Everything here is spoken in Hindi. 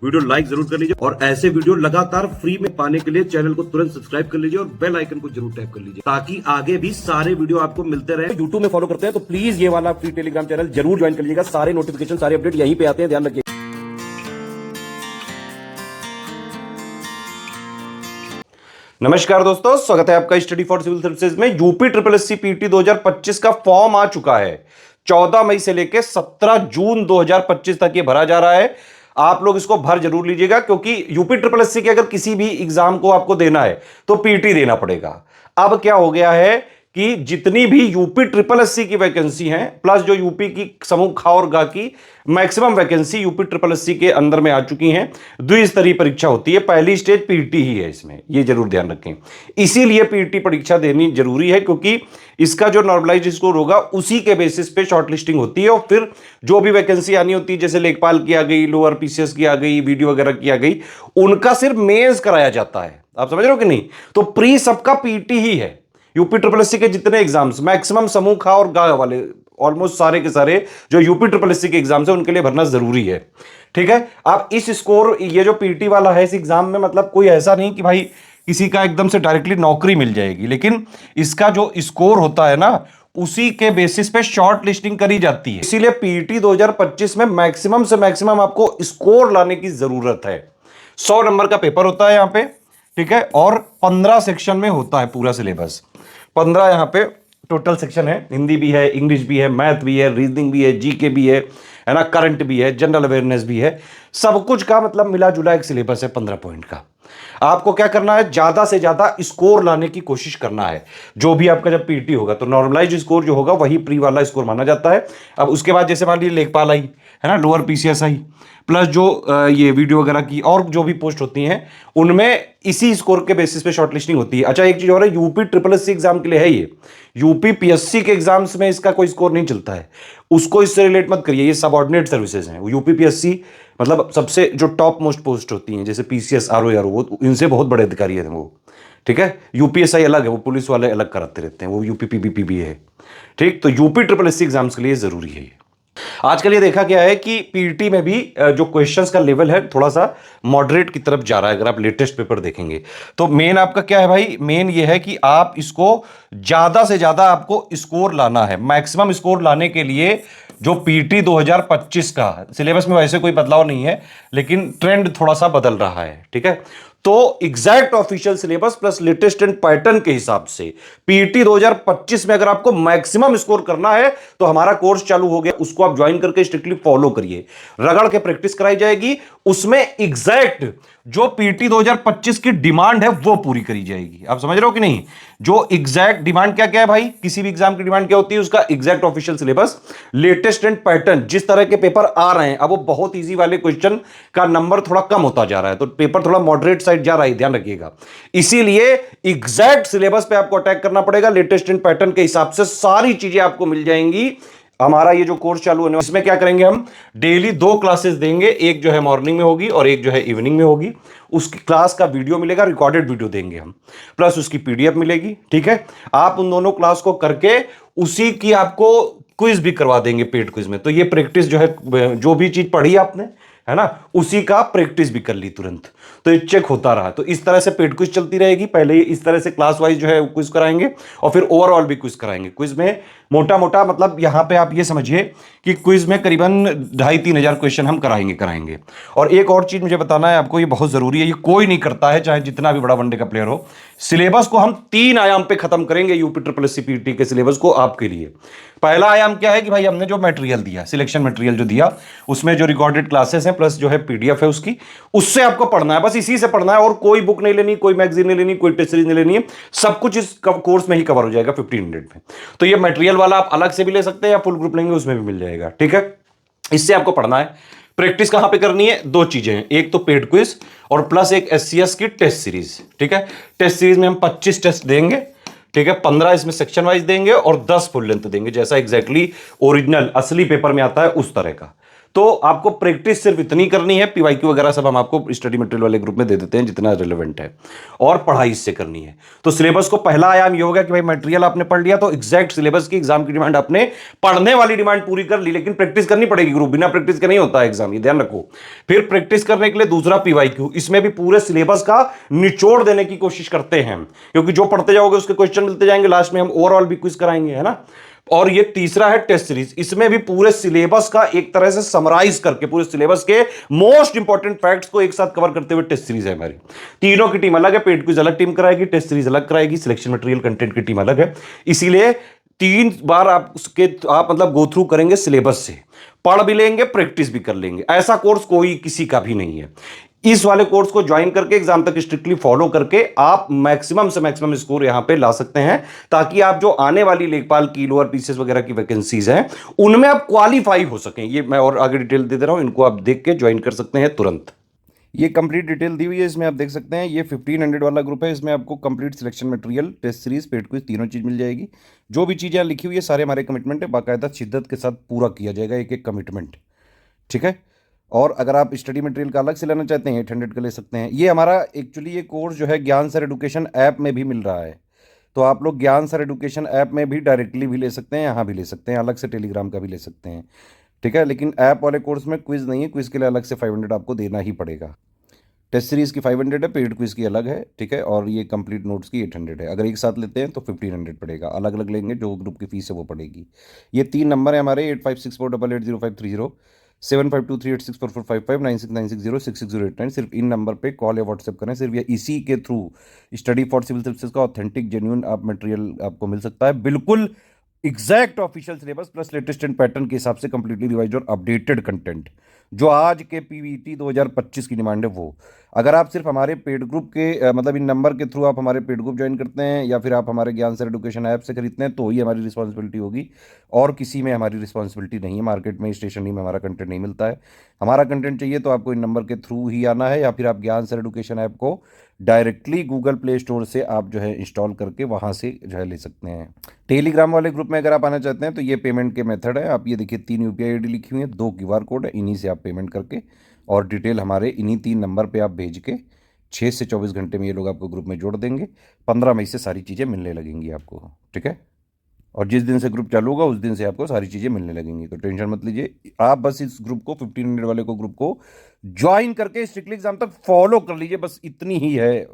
वीडियो लाइक जरूर कर लीजिए और ऐसे वीडियो लगातार फ्री में पाने के लिए चैनल को तुरंत सब्सक्राइब कर लीजिए और बेल आइकन को जरूर टैप कर लीजिए ताकि आगे भी सारे वीडियो आपको मिलते रहे। यूट्यूब में फॉलो करते हैं तो प्लीज ये वाला फ्री टेलीग्राम चैनल जरूर ज्वाइन कर लीजिएगा। सारे नोटिफिकेशन सारे अपडेट यहीं पे आते हैं, ध्यान रखिए। नमस्कार दोस्तों, स्वागत है आपका स्टडी फॉर सिविल सर्विसेज में। यूपी ट्रिपल एससी पीटी 2025 का फॉर्म आ चुका है। 14 मई से लेकर 17 जून 2025 तक ये भरा जा रहा है। आप लोग इसको भर जरूर लीजिएगा क्योंकि यूपी ट्रिपल एससी के अगर किसी भी एग्जाम को आपको देना है तो पीटी देना पड़ेगा। अब क्या हो गया है कि जितनी भी यूपी ट्रिपल एससी की वैकेंसी हैं प्लस जो यूपी की समूह खा और गा की maximum vacancy UP triple SC के अंदर में आ चुकी हैं। द्विस्तरीय परीक्षा होती है, पहली स्टेज पीटी ही है इसमें, ये जरूर ध्यान रखें। इसीलिए पीटी परीक्षा देनी जरूरी है क्योंकि इसका जो नॉर्मलाइज स्कोर होगा उसी के बेसिस पे शॉर्टलिस्टिंग होती है और फिर जो भी वैकेंसी आनी होती है, जैसे लेखपाल की आ गई, लोअर पीसीएस की आ गई, वीडियो वगैरह की आ गई, उनका सिर्फ मेंस कराया जाता है। आप समझ रहे हो कि नहीं? तो प्री सबका पीटी ही है। यूपी ट्रिपल एससी के जितने एग्जाम्स मैक्सिमम समूह खा और गा वाले ऑलमोस्ट सारे के सारे जो यूपी ट्रिपल एससी के एग्जाम्स है उनके लिए भरना जरूरी है। ठीक है, आप इस स्कोर ये जो पीटी वाला है इस एग्जाम में मतलब कोई ऐसा नहीं कि भाई किसी का एकदम से डायरेक्टली नौकरी मिल जाएगी, लेकिन इसका जो स्कोर होता है ना उसी के बेसिस पे शॉर्ट लिस्टिंग करी जाती है। इसीलिए पीटी 2025 में मैक्सिमम से मैक्सिमम आपको स्कोर लाने की जरूरत है। 100 नंबर का पेपर होता है यहां पे, ठीक है, और 15 सेक्शन में होता है पूरा सिलेबस। 15 यहां पे टोटल सेक्शन है, हिंदी भी है, इंग्लिश भी है, मैथ भी है, रीजनिंग भी है, जीके भी है ना, करंट भी है, जनरल अवेयरनेस भी है। सब कुछ का मतलब मिला जुला एक सिलेबस है 15 पॉइंट का। आपको क्या करना है, ज्यादा से ज्यादा स्कोर लाने की कोशिश करना है। जो भी आपका जब पीटी होगा तो नॉर्मलाइज स्कोर जो होगा वही प्री वाला स्कोर माना जाता है। अब उसके बाद जैसे मान लीजिए लेखपाल आई है ना, लोअर पीसीएस आई, प्लस जो ये वीडियो वगैरह की और जो भी पोस्ट होती हैं उनमें इसी स्कोर के बेसिस पे शॉर्टलिस्टिंग होती है। अच्छा, एक चीज और है, यूपी ट्रिपल एससी एग्जाम के लिए है ये, यूपी पीएससी के एग्जाम्स में इसका कोई स्कोर नहीं चलता है, उसको इससे रिलेट मत करिए। ये सबऑर्डिनेट सर्विसेज हैं। यूपी पीएससी मतलब सबसे जो टॉप मोस्ट पोस्ट होती हैं, जैसे पीसीएस, आरओ, वो इनसे बहुत बड़े अधिकारी हैं वो। ठीक है, यूपीएसआई अलग है, वो पुलिस वाले अलग कराते रहते हैं, वो यूपी पीबीपी भी है। ठीक, तो यूपी ट्रिपल एससी एग्जाम्स के लिए जरूरी है ये। आजकल ये देखा गया है कि पीटी में भी जो क्वेश्चंस का लेवल है थोड़ा सा मॉडरेट की तरफ जा रहा है। अगर आप लेटेस्ट पेपर देखेंगे तो मेन आपका क्या है भाई, मेन ये है कि आप इसको ज्यादा से ज्यादा आपको स्कोर लाना है। मैक्सिमम स्कोर लाने के लिए जो पीटी 2025 का सिलेबस में वैसे कोई बदलाव नहीं है, लेकिन ट्रेंड थोड़ा सा बदल रहा है। ठीक है, तो exact official syllabus plus latest and pattern के हिसाब से पीटी 2025 में अगर आपको मैक्सिमम स्कोर करना है तो हमारा कोर्स चालू हो गया, उसको आप ज्वाइन करके स्ट्रिक्टली फॉलो करिए। रगड़ के प्रैक्टिस कराई जाएगी, उसमें एग्जैक्ट जो पीटी 2025 की डिमांड है वो पूरी करी जाएगी। आप समझ रहे हो कि नहीं? जो एग्जैक्ट डिमांड क्या क्या है भाई, किसी भी एग्जाम की डिमांड क्या होती है, उसका exact official syllabus, latest and pattern, जिस तरह के पेपर आ रहे हैं। अब वो बहुत इजी वाले क्वेश्चन का नंबर थोड़ा कम होता जा रहा है तो पेपर थोड़ा मॉडरेट साइड जा रहा है, ध्यान रखिएगा। इसीलिए एग्जैक्ट सिलेबस पे आपको अटैक करना पड़ेगा, लेटेस्ट एंड पैटर्न के हिसाब से सारी चीजें आपको मिल जाएंगी। हमारा ये जो कोर्स चालू होने, इसमें क्या करेंगे, हम डेली 2 क्लासेस देंगे, एक जो है मॉर्निंग में होगी और एक जो है इवनिंग में होगी। उसकी क्लास का वीडियो मिलेगा, रिकॉर्डेड वीडियो देंगे हम, प्लस उसकी पीडीएफ मिलेगी। ठीक है, आप उन दोनों क्लास को करके उसी की आपको क्विज भी करवा देंगे पेड क्विज में। तो ये प्रैक्टिस जो है, जो भी चीज पढ़ी आपने है ना, उसी का प्रैक्टिस भी कर ली तुरंत, तो ये चेक होता रहा। तो इस तरह से पेड क्विज चलती रहेगी। पहले इस तरह से क्लास वाइज जो है क्विज कराएंगे और फिर ओवरऑल भी क्विज कराएंगे। क्विज में मोटा मोटा मतलब यहां पे आप ये समझिए कि क्विज में करीबन 2,500-3 हजार क्वेश्चन हम कराएंगे। और एक और चीज मुझे बताना है आपको, ये बहुत जरूरी है, ये कोई नहीं करता है चाहे जितना भी बड़ा वनडे का प्लेयर हो। सिलेबस को हम 3 आयाम पे खत्म करेंगे, यूपी ट्रिपल एससी पीटी के सिलेबस को आपके लिए। पहला आयाम क्या है कि भाई हमने जो मटेरियल दिया, सिलेक्शन मटेरियल जो दिया, उसमें जो रिकॉर्डेड क्लासेस हैं प्लस जो है पीडीएफ है उसकी, उससे आपको पढ़ना है, बस इसी से पढ़ना है। और कोई बुक नहीं लेनी, कोई मैगजीन नहीं लेनी, कोई टेस्ट सीरीज नहीं लेनी है, सब कुछ इस कोर्स में ही कवर हो जाएगा 1500 में। तो ये मटेरियल वाला आप अलग से भी ले सकते हैं या फुल ग्रुप लेंगे उसमें भी मिल जाएगा। ठीक है, इससे आपको पढ़ना है। प्रैक्टिस कहां पे करनी है, 2 चीजें हैं, एक तो पेड क्विज और प्लस एक एससीएस की टेस्ट सीरीज। ठीक है, टेस्ट सीरीज में हम 25 टेस्ट देंगे। ठीक है, 15 इसमें सेक्शन वाइज देंगे और 10 फुल लेंथ देंगे, जैसा एग्जैक्टली ओरिजिनल असली पेपर में आता है उस तरह का। तो आपको प्रैक्टिस सिर्फ इतनी करनी है, पीवाईक्यू वगैरह सब हम आपको स्टडी मटेरियल वाले ग्रुप में दे देते हैं जितना रिलेवेंट है, और पढ़ाई इससे करनी है। तो सिलेबस को पहला आयाम ये होगा कि भाई मटेरियल आपने पढ़ लिया तो एग्जैक्ट सिलेबस की एग्जाम की डिमांड आपने पढ़ने वाली डिमांड पूरी कर ली, लेकिन प्रैक्टिस करनी पड़ेगी ग्रुप, बिना प्रैक्टिस के नहीं होता एग्जाम, ये ध्यान रखो। फिर प्रैक्टिस करने के लिए दूसरा पीवाईक्यू, इसमें भी पूरे सिलेबस का निचोड़ देने की कोशिश करते हैं, क्योंकि जो पढ़ते जाओगे उसके क्वेश्चन मिलते जाएंगे, लास्ट में हम ओवरऑल भी क्विज कराएंगे, है ना। और ये तीसरा है टेस्ट सीरीज, इसमें भी पूरे सिलेबस का एक तरह से समराइज करके पूरे सिलेबस के मोस्ट इंपॉर्टेंट फैक्ट्स को एक साथ कवर करते हुए टेस्ट सीरीज है हमारी। तीनों की टीम अलग है, पेड क्विज अलग टीम कराएगी, टेस्ट सीरीज अलग कराएगी, सिलेक्शन मटेरियल कंटेंट की टीम अलग है। इसीलिए 3 बार आप मतलब गो थ्रू करेंगे सिलेबस से, पढ़ भी लेंगे, प्रैक्टिस भी कर लेंगे। ऐसा कोर्स कोई किसी का भी नहीं है। इस वाले कोर्स को ज्वाइन करके एग्जाम तक स्ट्रिक्टली फॉलो करके आप मैक्सिमम से मैक्सिमम स्कोर यहां पे ला सकते हैं, ताकि आप जो आने वाली लेखपाल की लोअर पीसीएस वगैरह की वैकेंसीज हैं उनमें आप क्वालिफाई हो सकें। ये मैं और आगे डिटेल दे रहा हूं, इनको आप देख के ज्वाइन कर सकते हैं तुरंत। ये कंप्लीट डिटेल दी हुई है, इसमें आप देख सकते हैं। ये 1500 वाला ग्रुप है, इसमें आपको complete selection material, test series, paid quiz, तीनों चीज मिल जाएगी। जो भी चीजें लिखी हुई है सारे हमारे कमिटमेंट है, बाकायदा शिद्दत के साथ पूरा किया जाएगा, एक एक कमिटमेंट, ठीक है। और अगर आप स्टडी मटेरियल का अलग से लेना चाहते हैं 800 का ले सकते हैं। ये हमारा एक्चुअली ये कोर्स जो है ज्ञान सर एडुकेशन ऐप में भी मिल रहा है, तो आप लोग ज्ञान सर एडुकेशन ऐप में भी डायरेक्टली भी ले सकते हैं, यहाँ भी ले सकते हैं, अलग से टेलीग्राम का भी ले सकते हैं, ठीक है। लेकिन ऐप वाले कोर्स में क्विज नहीं है, क्विज के लिए अलग से 500 आपको देना ही पड़ेगा। टेस्ट सीरीज की 500 है, पेड क्विज की अलग है, ठीक है। और ये कंप्लीट नोट्स की 800 है। अगर एक साथ लेते हैं तो 1500 पड़ेगा, अलग अलग लेंगे जो ग्रुप की फीस है वो पड़ेगी। ये 3 नंबर है हमारे 8564880530, 7523864455, 9696066089। सिर्फ इन नंबर पे कॉल या व्हाट्सएप करें, सिर्फ या इसी के through study for civil services का ऑथेंटिक जेन्युइन आप मटेरियल आपको मिल सकता है, बिल्कुल exact official syllabus plus latest and pattern के हिसाब से कंप्लीटली रिवाइज्ड और अपडेटेड कंटेंट, जो आज के पीवीटी 2025 की डिमांड है वो। अगर आप सिर्फ हमारे पेड ग्रुप के मतलब इन नंबर के थ्रू आप हमारे पेड ग्रुप ज्वाइन करते हैं या फिर आप हमारे ज्ञान सर एडुकेशन ऐप से खरीदते हैं तो ही हमारी रिस्पॉन्सिबिलिटी होगी, और किसी में हमारी रिस्पॉन्सिबिलिटी नहीं है। मार्केट में, स्टेशनरी में हमारा कंटेंट नहीं मिलता है। हमारा कंटेंट चाहिए तो आपको इन नंबर के थ्रू ही आना है, या फिर आप ज्ञान सर एडुकेशन ऐप को डायरेक्टली गूगल प्ले स्टोर से आप जो है इंस्टॉल करके वहाँ से जो है ले सकते हैं। टेलीग्राम वाले ग्रुप में अगर आप आना चाहते हैं तो ये पेमेंट के मेथड है। आप ये देखिए 3 यूपीआई आईडी लिखी हुई है, 2 क्यूआर कोड है, इन्हीं से आप पेमेंट करके और डिटेल हमारे इन्हीं 3 नंबर पे आप भेज के 6 से 24 घंटे में ये लोग आपको ग्रुप में जोड़ देंगे। 15 मई से सारी चीज़ें मिलने लगेंगी आपको, ठीक है। और जिस दिन से ग्रुप चालू होगा उस दिन से आपको सारी चीज़ें मिलने लगेंगी, तो टेंशन मत लीजिए। आप बस इस ग्रुप को 1500 वाले को ग्रुप को ज्वाइन करके स्ट्रिक्टली एग्जाम तक फॉलो कर लीजिए, बस इतनी ही है